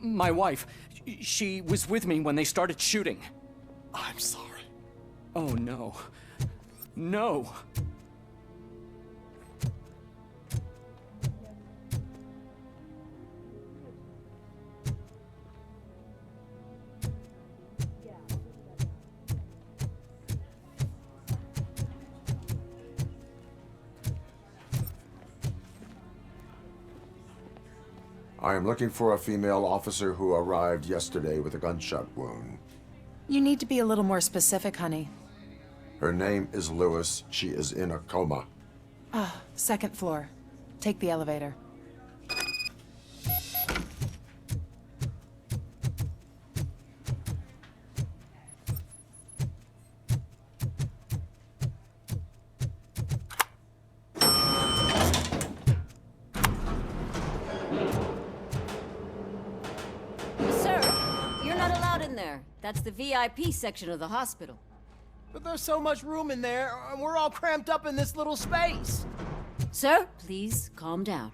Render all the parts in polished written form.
My wife. She was with me when they started shooting. I'm sorry. Oh, no. No. I am looking for a female officer who arrived yesterday with a gunshot wound. You need to be a little more specific, honey. Her name is Lewis. She is in a coma. Second floor. Take the elevator. That's the VIP section of the hospital. But there's so much room in there, and we're all cramped up in this little space. Sir, please calm down.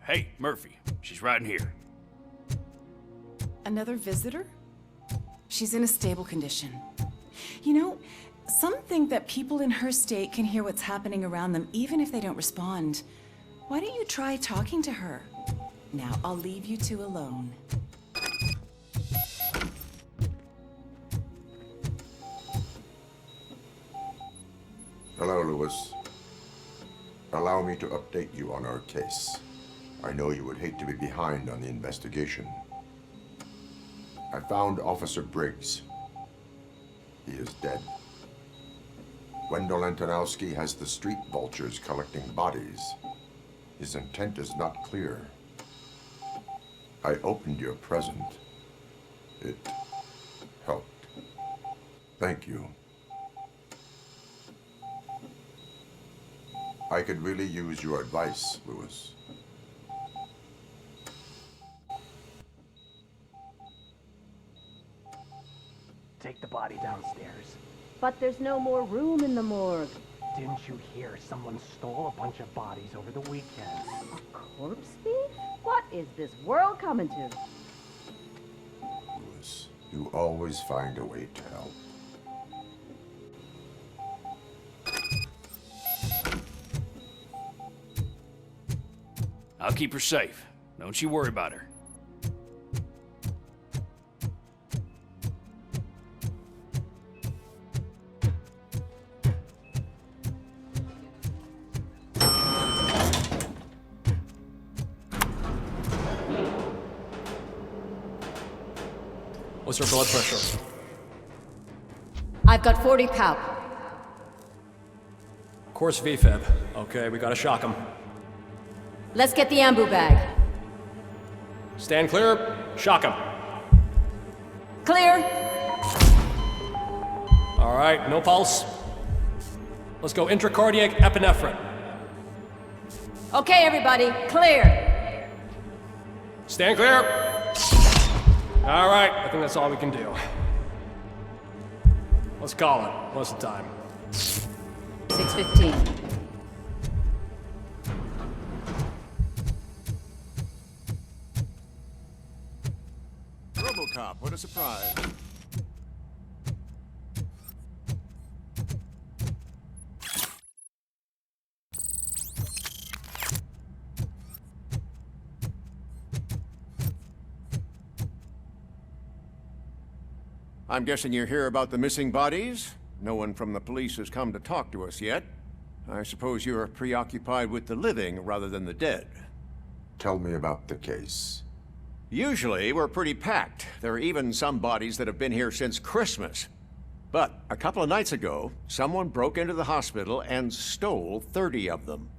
Hey, Murphy. She's right in here. Another visitor? She's in a stable condition. You know, some think that people in her state can hear what's happening around them even if they don't respond. Why don't you try talking to her? Now, I'll leave you two alone. Hello, Lewis. Allow me to update you on our case. I know you would hate to be behind on the investigation. I found Officer Briggs. He is dead. Wendell Antonowski has the street vultures collecting bodies. His intent is not clear. I opened your present. It helped. Thank you. I could really use your advice, Lewis. Take the body downstairs. But there's no more room in the morgue. Didn't you hear someone stole a bunch of bodies over the weekend? A corpse thief? What is this world coming to? Lewis, you always find a way to help. I'll keep her safe. Don't you worry about her. What's her blood pressure? I've got 40 pow. Course VFib. Okay, we gotta shock him. Let's get the ambu bag. Stand clear. Shock him. Clear. All right, no pulse. Let's go intracardiac epinephrine. Okay, everybody, clear. Stand clear. All right, I think that's all we can do. Let's call it. What's the time? 6:15. RoboCop, what a surprise. I'm guessing you're here about the missing bodies? No one from the police has come to talk to us yet. I suppose you're preoccupied with the living rather than the dead. Tell me about the case. Usually, we're pretty packed. There are even some bodies that have been here since Christmas. But a couple of nights ago, someone broke into the hospital and stole 30 of them.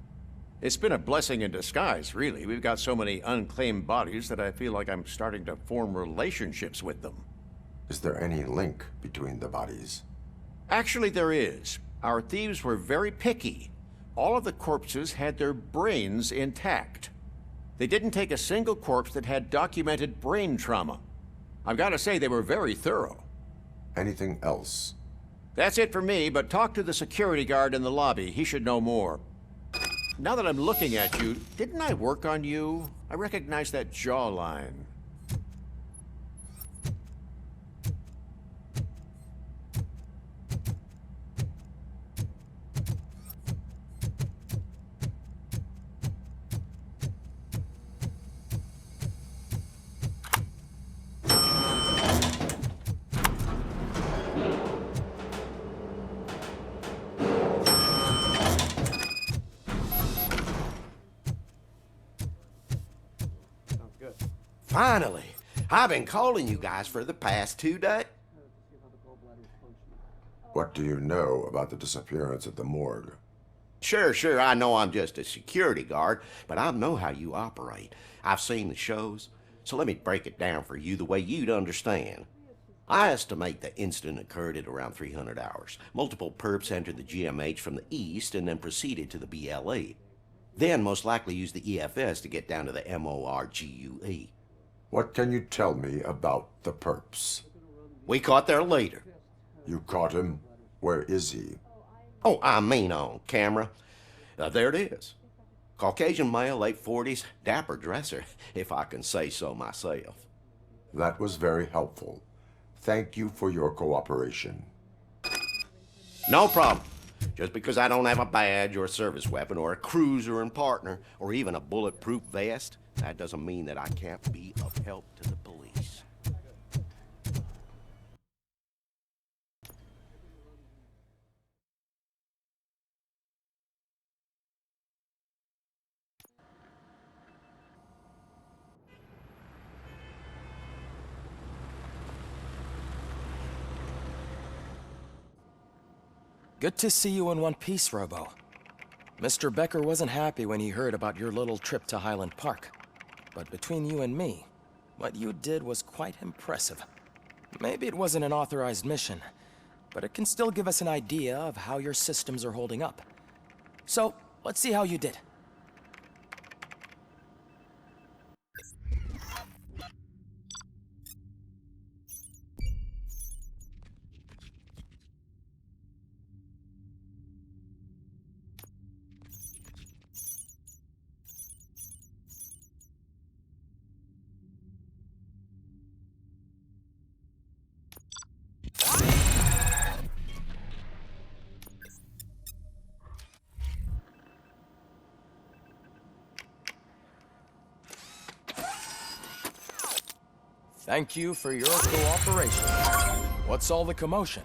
It's been a blessing in disguise, really. We've got so many unclaimed bodies that I feel like I'm starting to form relationships with them. Is there any link between the bodies? Actually, there is. Our thieves were very picky. All of the corpses had their brains intact. They didn't take a single corpse that had documented brain trauma. I've got to say, they were very thorough. Anything else? That's it for me, but talk to the security guard in the lobby. He should know more. Now that I'm looking at you, didn't I work on you? I recognize that jawline. Finally! I've been calling you guys for the past 2 days. What do you know about the disappearance at the morgue? Sure, I know I'm just a security guard, but I know how you operate. I've seen the shows, so let me break it down for you the way you'd understand. I estimate the incident occurred at around 300 hours. Multiple perps entered the GMH from the east and then proceeded to the BLE. Then most likely used the EFS to get down to the MORGUE. What can you tell me about the perps? We caught their leader. You caught him? Where is he? Oh, I mean on camera. There it is. Caucasian male, late 40s, dapper dresser, if I can say so myself. That was very helpful. Thank you for your cooperation. No problem. Just because I don't have a badge or a service weapon or a cruiser and partner or even a bulletproof vest, that doesn't mean that I can't be of help to the police. Good to see you in one piece, Robo. Mr. Becker wasn't happy when he heard about your little trip to Highland Park. But between you and me, what you did was quite impressive. Maybe it wasn't an authorized mission, but it can still give us an idea of how your systems are holding up. So, let's see how you did. Thank you for your cooperation. What's all the commotion?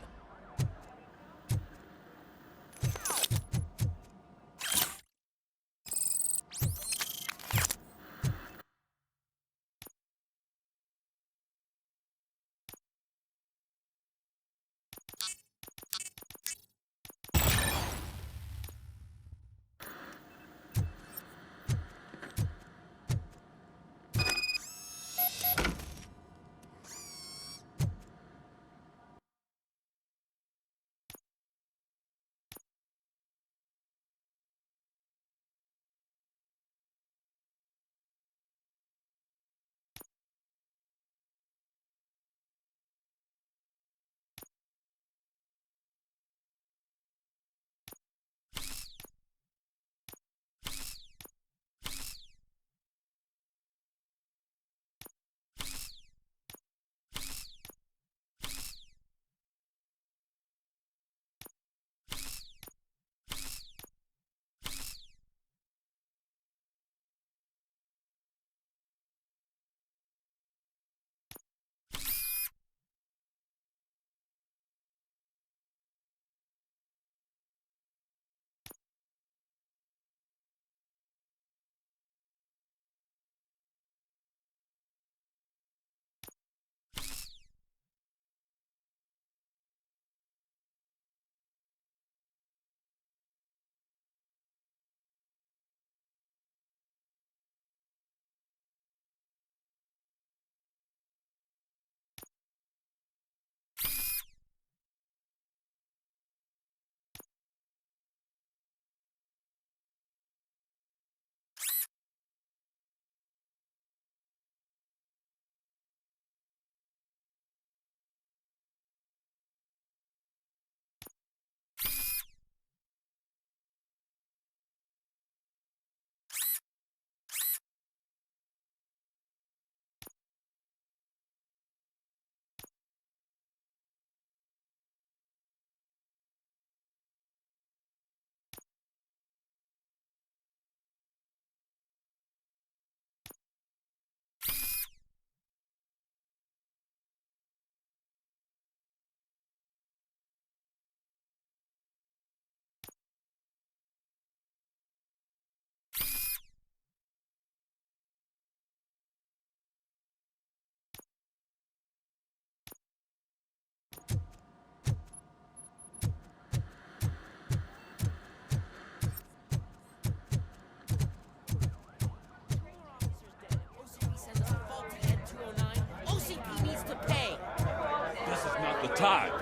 The time.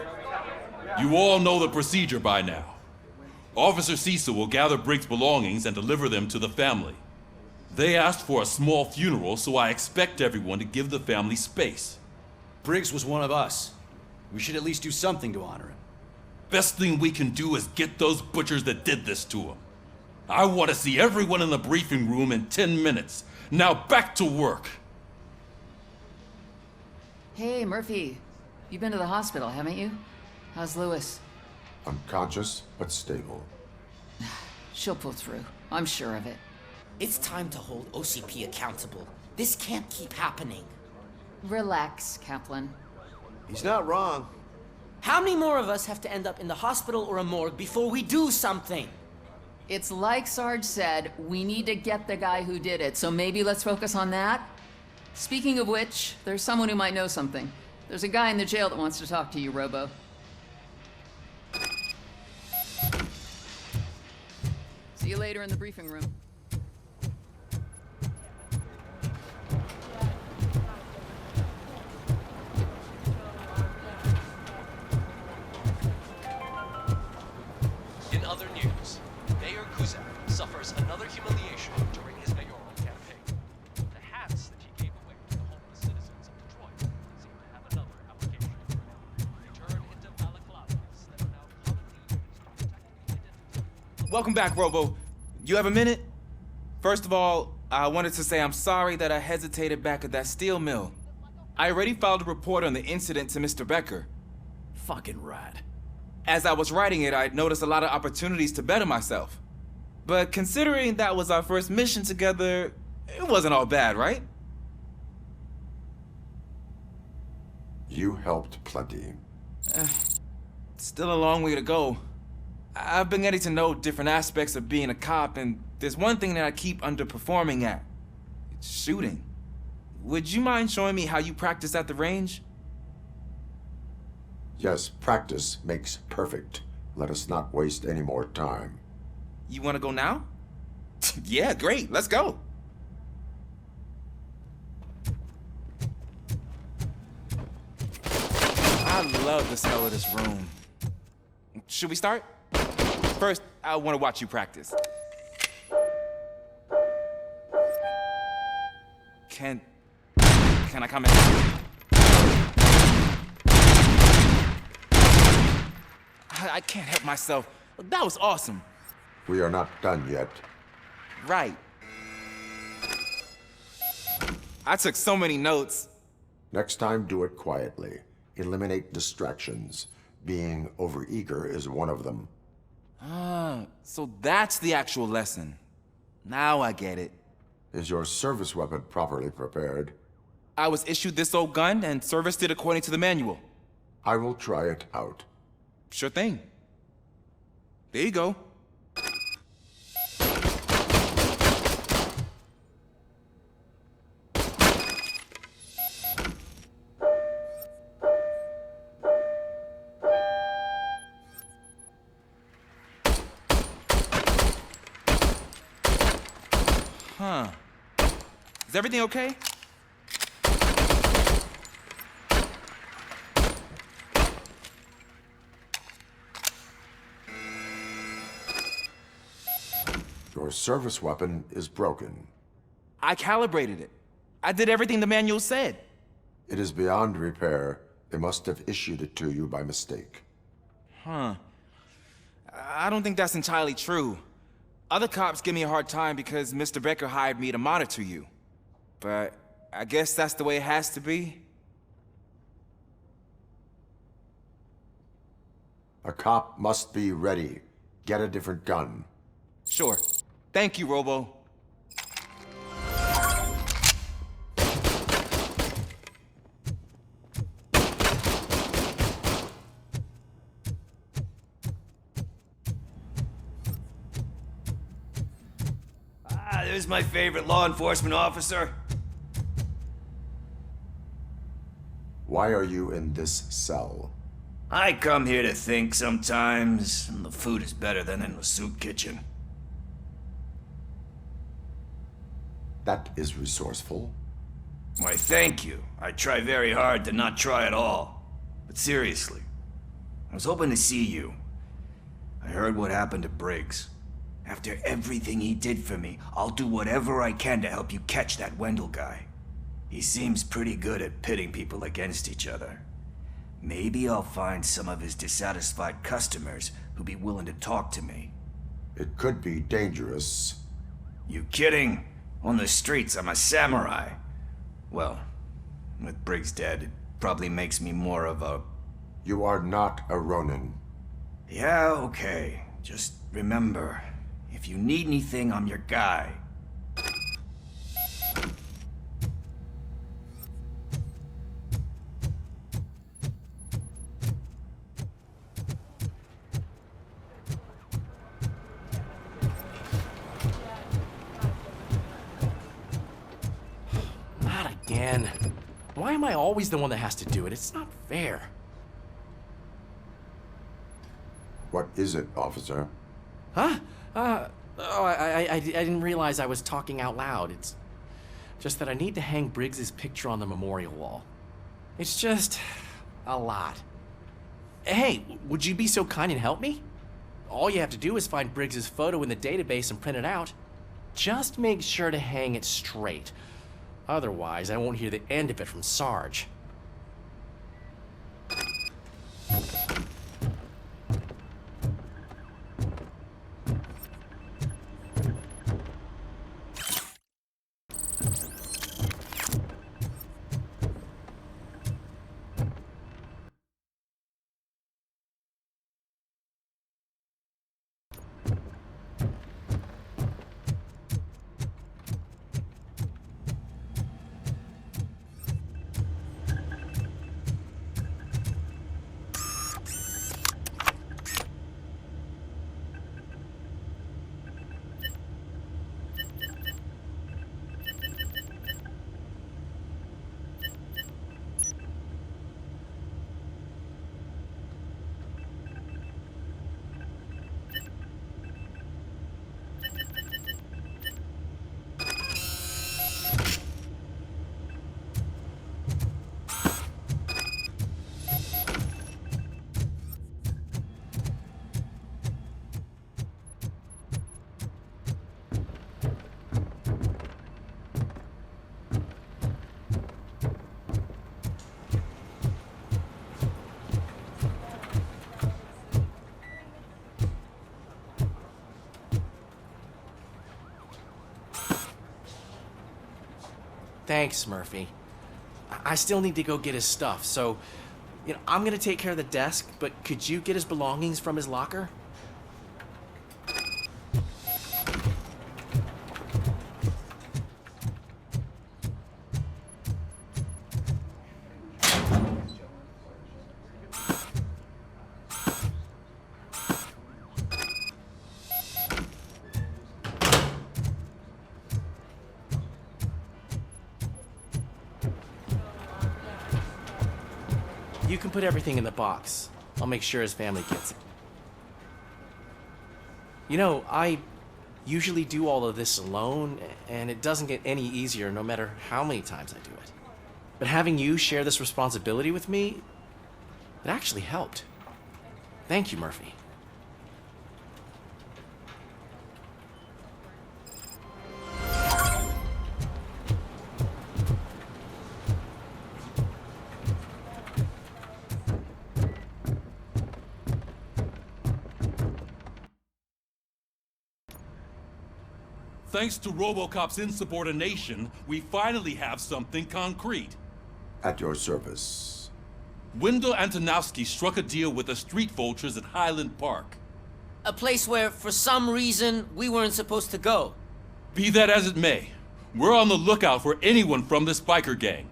You all know the procedure by now. Officer Cecil will gather Briggs' belongings and deliver them to the family. They asked for a small funeral, so I expect everyone to give the family space. Briggs was one of us. We should at least do something to honor him. Best thing we can do is get those butchers that did this to him. I want to see everyone in the briefing room in 10 minutes. Now back to work. Hey, Murphy. You've been to the hospital, haven't you? How's Lewis? Unconscious, but stable. She'll pull through. I'm sure of it. It's time to hold OCP accountable. This can't keep happening. Relax, Kaplan. He's not wrong. How many more of us have to end up in the hospital or a morgue before we do something? It's like Sarge said, we need to get the guy who did it, so maybe let's focus on that? Speaking of which, there's someone who might know something. There's a guy in the jail that wants to talk to you, Robo. See you later in the briefing room. In other news, Mayor Kuzak suffers another humiliation during his mayoral campaign. The hats that he gave away to the homeless citizens of Detroit seem to have another application. They turn into balaclavas that are now commonly used to protect the identity. Welcome back, Robo. You have a minute? First of all, I wanted to say I'm sorry that I hesitated back at that steel mill. I already filed a report on the incident to Mr. Becker. Fucking rad. As I was writing it, I'd noticed a lot of opportunities to better myself. But considering that was our first mission together, it wasn't all bad, right? You helped plenty. Still a long way to go. I've been getting to know different aspects of being a cop, and there's one thing that I keep underperforming at. It's shooting. Would you mind showing me how you practice at the range? Yes, practice makes perfect. Let us not waste any more time. You want to go now? Yeah, great. Let's go. I love the smell of this room. Should we start? First, I want to watch you practice. Can I come in? I can't help myself. That was awesome. We are not done yet. Right. I took so many notes. Next time, do it quietly. Eliminate distractions. Being overeager is one of them. Ah, so that's the actual lesson. Now I get it. Is your service weapon properly prepared? I was issued this old gun and serviced it according to the manual. I will try it out. Sure thing. There you go. Huh. Is everything okay? Your service weapon is broken. I calibrated it. I did everything the manual said. It is beyond repair. They must have issued it to you by mistake. Huh. I don't think that's entirely true. Other cops give me a hard time because Mr. Becker hired me to monitor you. But I guess that's the way it has to be. A cop must be ready. Get a different gun. Sure. Thank you, Robo. There's my favorite law enforcement officer. Why are you in this cell? I come here to think sometimes, and the food is better than in the soup kitchen. That is resourceful. Why, thank you. I try very hard to not try at all. But seriously, I was hoping to see you. I heard what happened to Briggs. After everything he did for me, I'll do whatever I can to help you catch that Wendell guy. He seems pretty good at pitting people against each other. Maybe I'll find some of his dissatisfied customers who'll be willing to talk to me. It could be dangerous. You kidding? On the streets, I'm a samurai. Well, with Briggs dead, it probably makes me more of a... You are not a Ronin. Yeah, okay. Just remember, if you need anything, I'm your guy. Not again. Why am I always the one that has to do it? It's not fair. What is it, officer? Huh? I didn't realize I was talking out loud. It's just that I need to hang Briggs's picture on the memorial wall. It's just a lot. Hey, would you be so kind and help me? All you have to do is find Briggs's photo in the database and print it out. Just make sure to hang it straight. Otherwise, I won't hear the end of it from Sarge. Thanks, Murphy. I still need to go get his stuff, so, I'm gonna take care of the desk, but could you get his belongings from his locker? You can put everything in the box. I'll make sure his family gets it. I usually do all of this alone, and it doesn't get any easier no matter how many times I do it. But having you share this responsibility with me, it actually helped. Thank you, Murphy. Thanks to RoboCop's insubordination, we finally have something concrete. At your service. Wendell Antonowski struck a deal with the street vultures at Highland Park. A place where, for some reason, we weren't supposed to go. Be that as it may, we're on the lookout for anyone from this biker gang.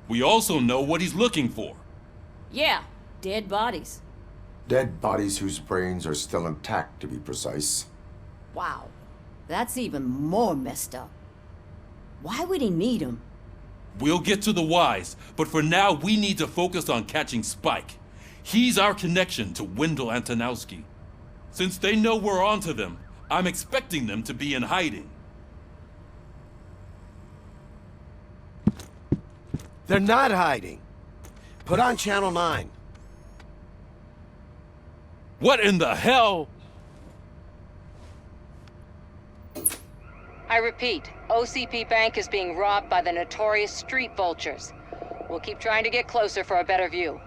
We also know what he's looking for. Yeah, dead bodies. Dead bodies whose brains are still intact, to be precise. Wow, that's even more messed up. Why would he need them? We'll get to the whys, but for now we need to focus on catching Spike. He's our connection to Wendell Antonowski. Since they know we're onto them, I'm expecting them to be in hiding. They're not hiding. Put on Channel 9. What in the hell? I repeat, OCP Bank is being robbed by the notorious street vultures. We'll keep trying to get closer for a better view.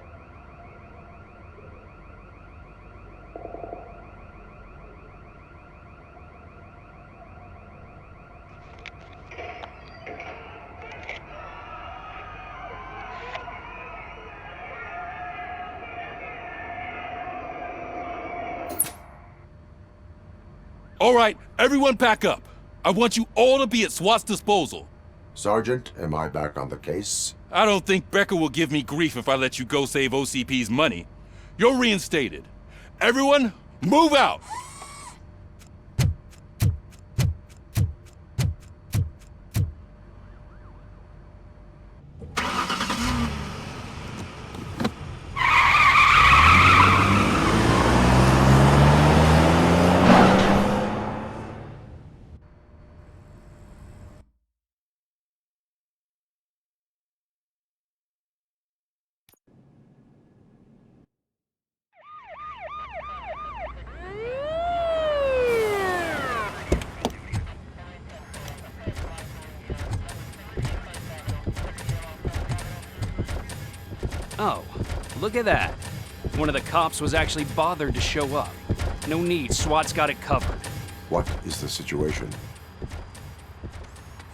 All right, everyone pack up. I want you all to be at SWAT's disposal. Sergeant, am I back on the case? I don't think Becker will give me grief if I let you go save OCP's money. You're reinstated. Everyone, move out! Oh, look at that. One of the cops was actually bothered to show up. No need, SWAT's got it covered. What is the situation?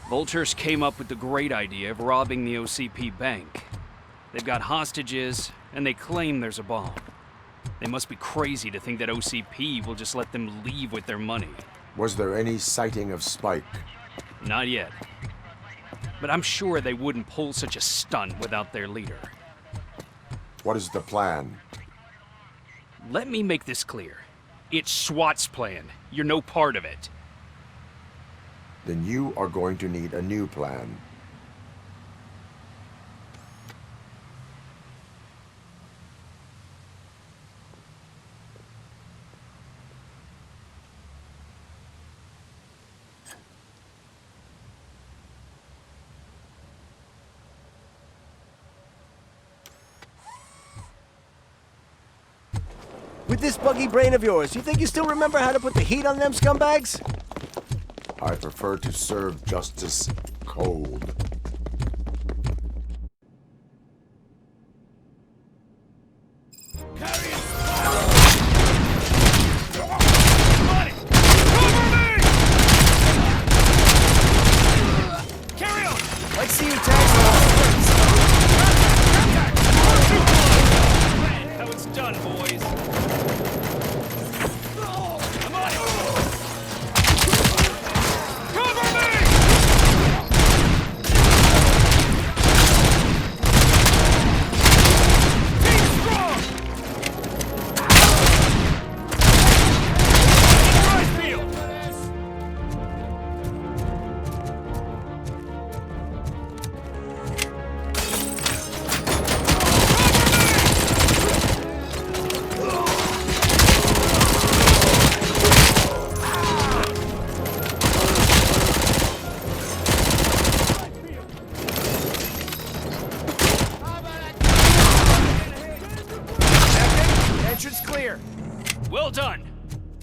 Vultures came up with the great idea of robbing the OCP bank. They've got hostages, and they claim there's a bomb. They must be crazy to think that OCP will just let them leave with their money. Was there any sighting of Spike? Not yet. But I'm sure they wouldn't pull such a stunt without their leader. What is the plan? Let me make this clear. It's SWAT's plan. You're no part of it. Then you are going to need a new plan. With this buggy brain of yours, you think you still remember how to put the heat on them scumbags? I prefer to serve justice cold. Let's see you tag How it's done, boys. Entrance clear. Well done.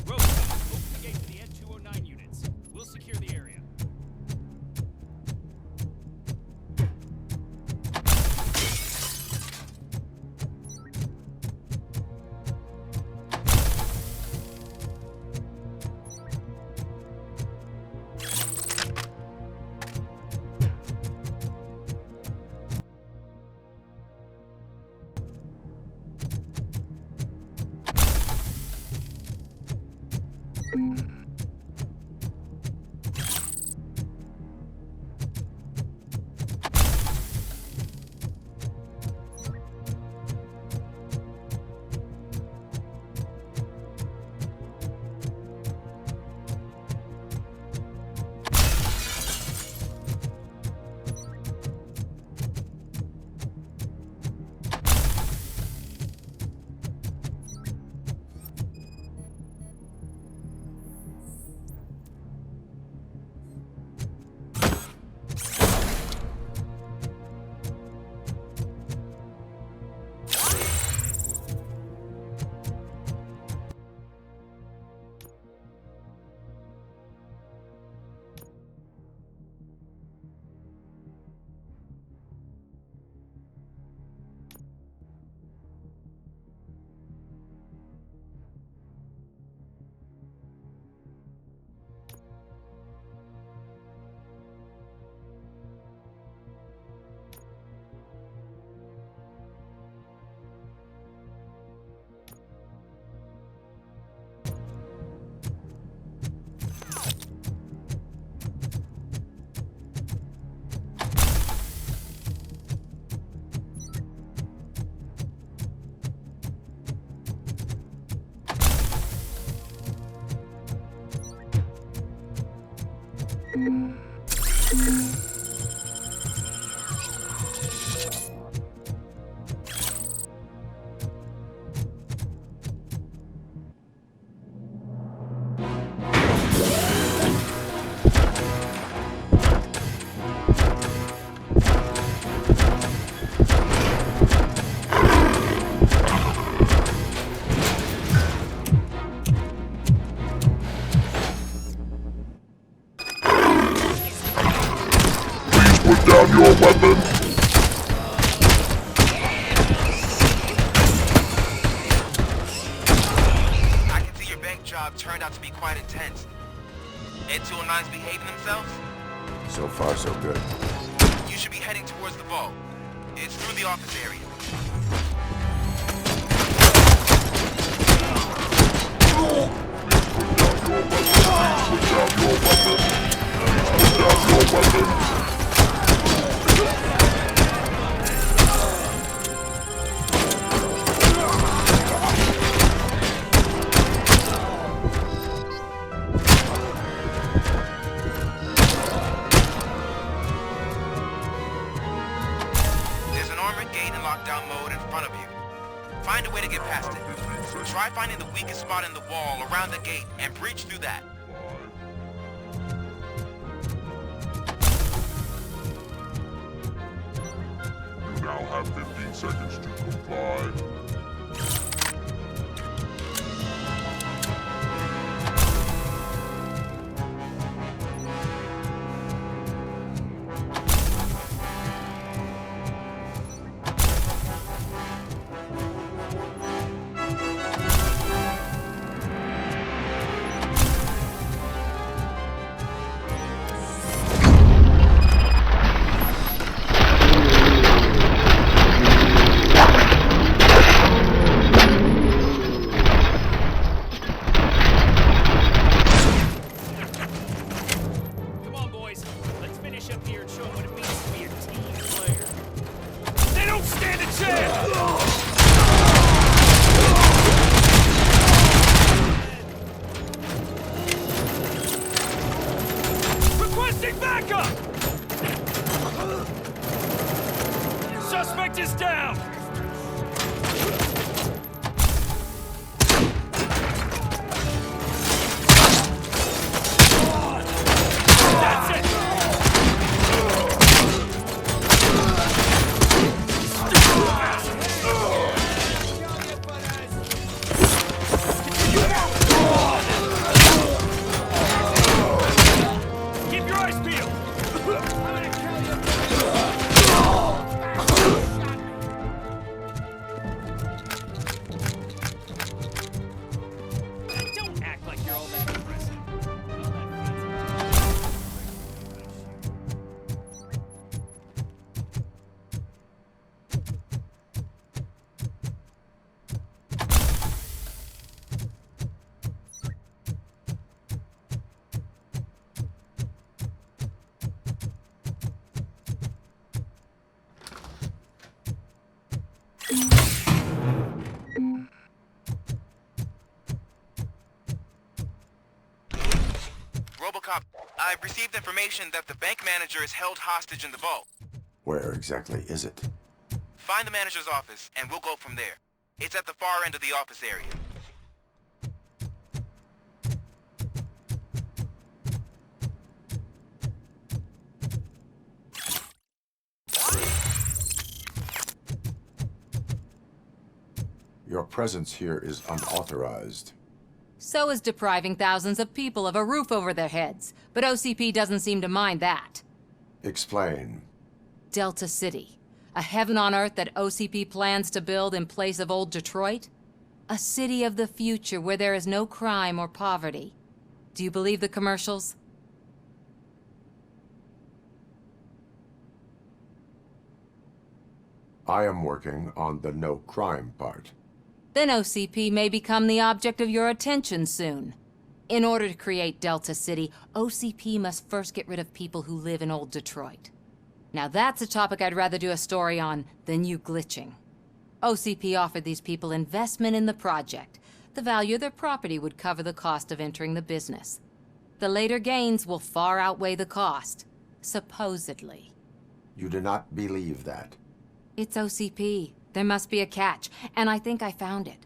RoboCop, open the gate to the N209 units. We'll secure the area. Turned out to be quite intense. Ed209's behaving themselves? So far, so good. You should be heading towards the vault. It's through the office area. Find a way to get past it. Try finding the weakest spot in the wall around the gate and breach through that. You now have 15 seconds to comply. Suspect is down! That's it! Keep your eyes peeled! Don't act like you're all that impressive. RoboCop, I've received information that the bank manager is held hostage in the vault. Where exactly is it? Find the manager's office, and we'll go from there. It's at the far end of the office area. Your presence here is unauthorized. So is depriving thousands of people of a roof over their heads. But OCP doesn't seem to mind that. Explain. Delta City. A heaven on earth that OCP plans to build in place of old Detroit? A city of the future where there is no crime or poverty. Do you believe the commercials? I am working on the no crime part. Then OCP may become the object of your attention soon. In order to create Delta City, OCP must first get rid of people who live in old Detroit. Now that's a topic I'd rather do a story on than you glitching. OCP offered these people investment in the project. The value of their property would cover the cost of entering the business. The later gains will far outweigh the cost. Supposedly. You do not believe that. It's OCP. There must be a catch, and I think I found it.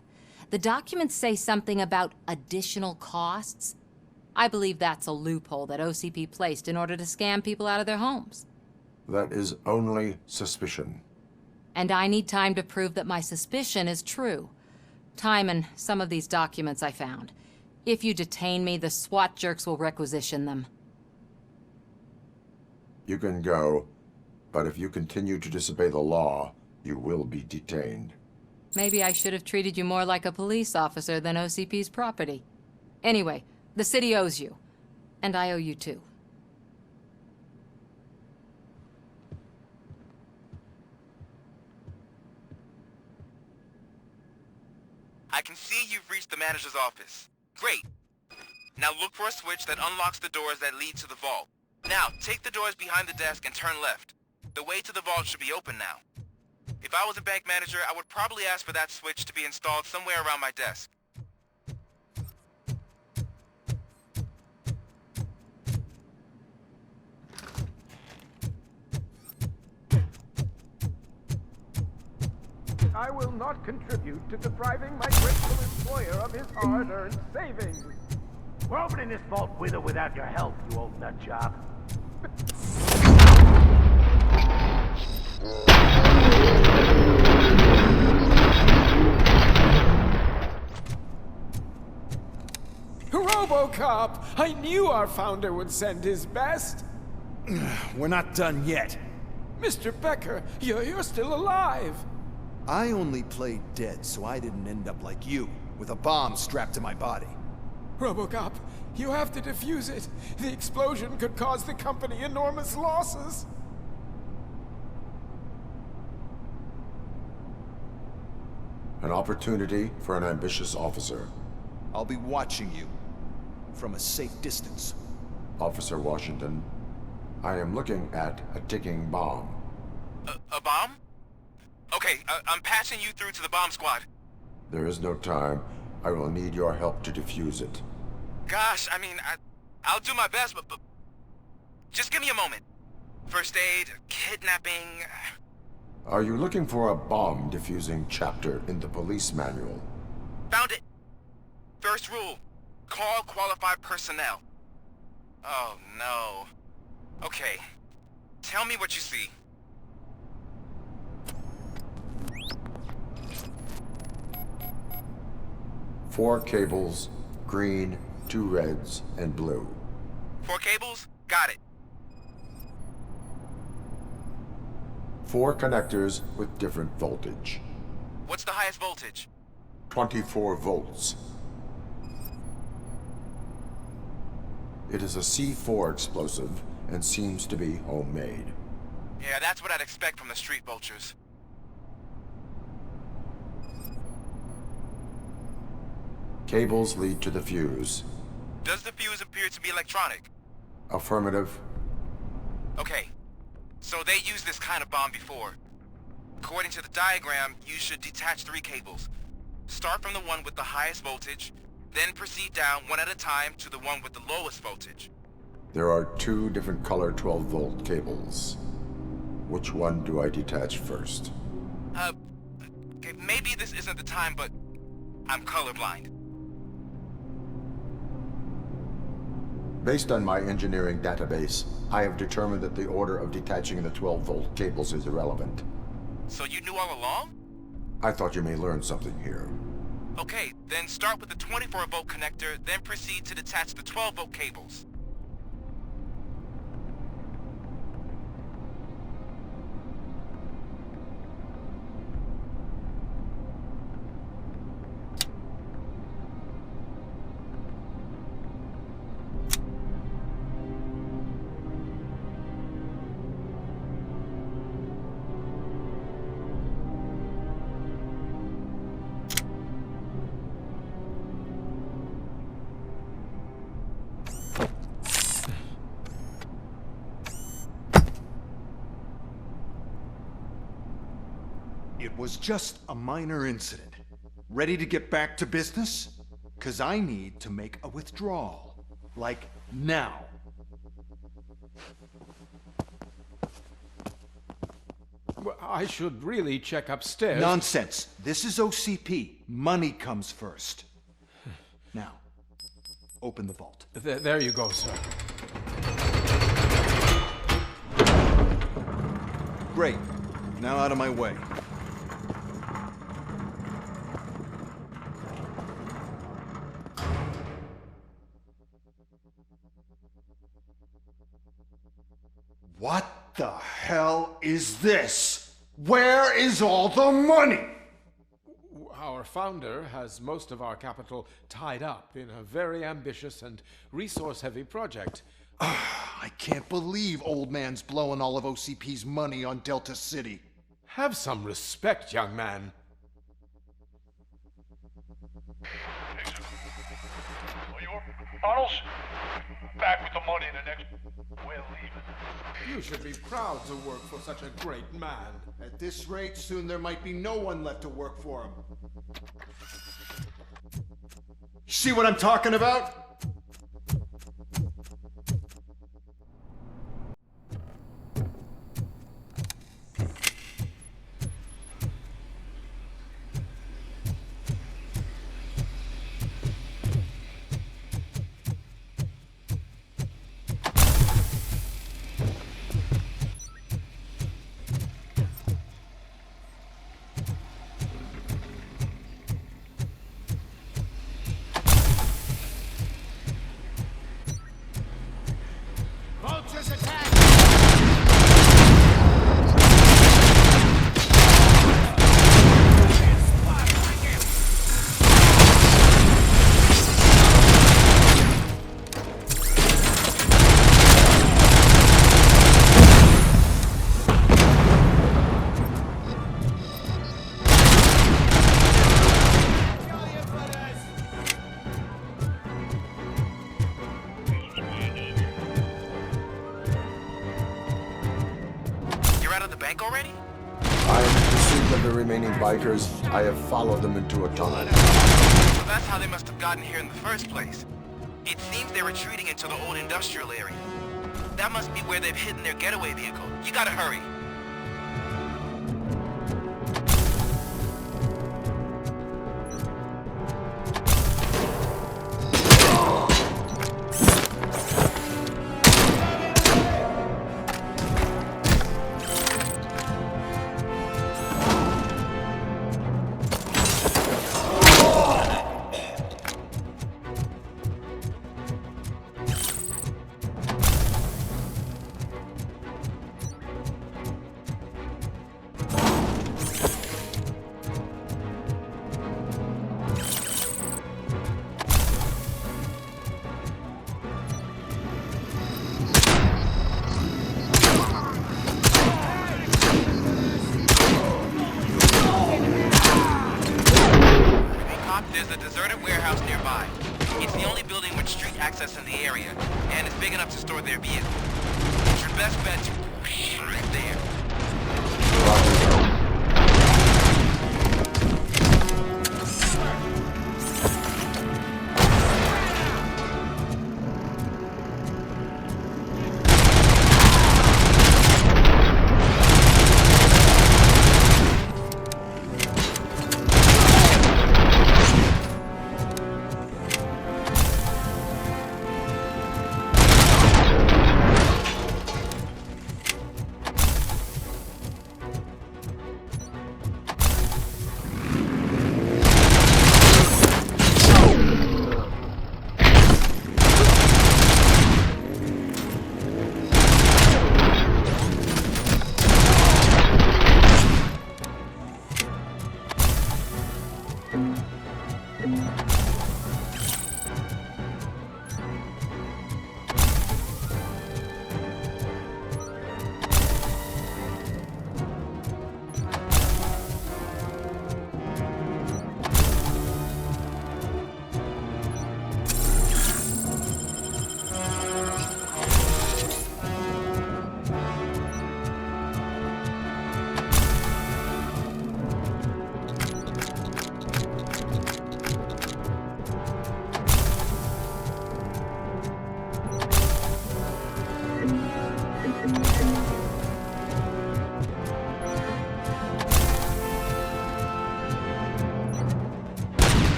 The documents say something about additional costs. I believe that's a loophole that OCP placed in order to scam people out of their homes. That is only suspicion. And I need time to prove that my suspicion is true. Time and some of these documents I found. If you detain me, the SWAT jerks will requisition them. You can go, but if you continue to disobey the law, you will be detained. Maybe I should have treated you more like a police officer than OCP's property. Anyway, the city owes you. And I owe you too. I can see you've reached the manager's office. Great. Now look for a switch that unlocks the doors that lead to the vault. Now, take the doors behind the desk and turn left. The way to the vault should be open now. If I was a bank manager, I would probably ask for that switch to be installed somewhere around my desk. I will not contribute to depriving my grateful employer of his hard-earned savings. We're opening this vault with or without your help, you old nut job. RoboCop! I knew our founder would send his best. We're not done yet. Mr. Becker, you're still alive. I only played dead so I didn't end up like you, with a bomb strapped to my body. RoboCop, you have to defuse it. The explosion could cause the company enormous losses. An opportunity for an ambitious officer. I'll be watching you from a safe distance. Officer Washington, I am looking at a ticking bomb. A bomb? Okay, I'm passing you through to the bomb squad. There is no time. I will need your help to defuse it. Gosh, I mean, I'll do my best, but just give me a moment. First aid, kidnapping... Are you looking for a bomb defusing chapter in the police manual? Found it! First rule, call qualified personnel. Oh, no. Okay, tell me what you see. Four cables, green, 2 reds, and blue. 4 cables? Got it. 4 connectors with different voltage. What's the highest voltage? 24 volts. It is a C4 explosive and seems to be homemade. Yeah, that's what I'd expect from the street vultures. Cables lead to the fuse. Does the fuse appear to be electronic? Affirmative. Okay, so they used this kind of bomb before. According to the diagram, you should detach 3 cables. Start from the one with the highest voltage, then proceed down one at a time to the one with the lowest voltage. There are 2 different color 12-volt cables. Which one do I detach first? Okay, maybe this isn't the time, but I'm colorblind. Based on my engineering database, I have determined that the order of detaching the 12-volt cables is irrelevant. So you knew all along? I thought you may learn something here. Okay, then start with the 24-volt connector, then proceed to detach the 12-volt cables. It was just a minor incident. Ready to get back to business? 'Cause I need to make a withdrawal. Like Now. Well, I should really check upstairs. Nonsense. This is OCP. Money comes first. Now, open the vault. There you go, sir. Great. Now out of my way. What the hell is this? Where is all the money? Our founder has most of our capital tied up in a very ambitious and resource-heavy project. I can't believe old man's blowing all of OCP's money on Delta City. Have some respect, young man. Arnold's back with the money in the next... We're leaving. You should be proud to work for such a great man. At this rate, soon there might be no one left to work for him. See what I'm talking about? Bikers, I have followed them into a tunnel. So that's how they must have gotten here in the first place. It seems they're retreating into the old industrial area. That must be where they've hidden their getaway vehicle. You gotta hurry. There's a deserted warehouse nearby. It's the only building with street access in the area, and it's big enough to store their vehicle. It's your best bet to... right there.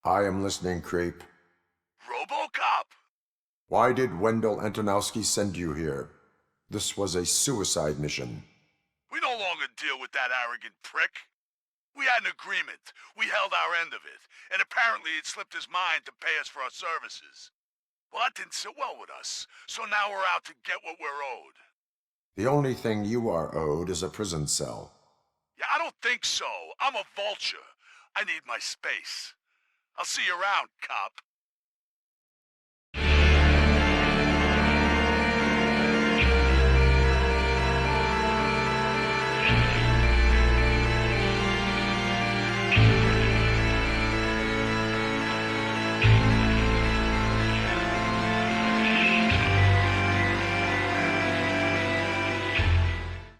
I am listening, Creep. RoboCop! Why did Wendell Antonowski send you here? This was a suicide mission. We no longer deal with that arrogant prick. We had an agreement. We held our end of it. And apparently it slipped his mind to pay us for our services. Well, that didn't sit well with us. So now we're out to get what we're owed. The only thing you are owed is a prison cell. Yeah, I don't think so. I'm a vulture. I need my space. I'll see you around, cop.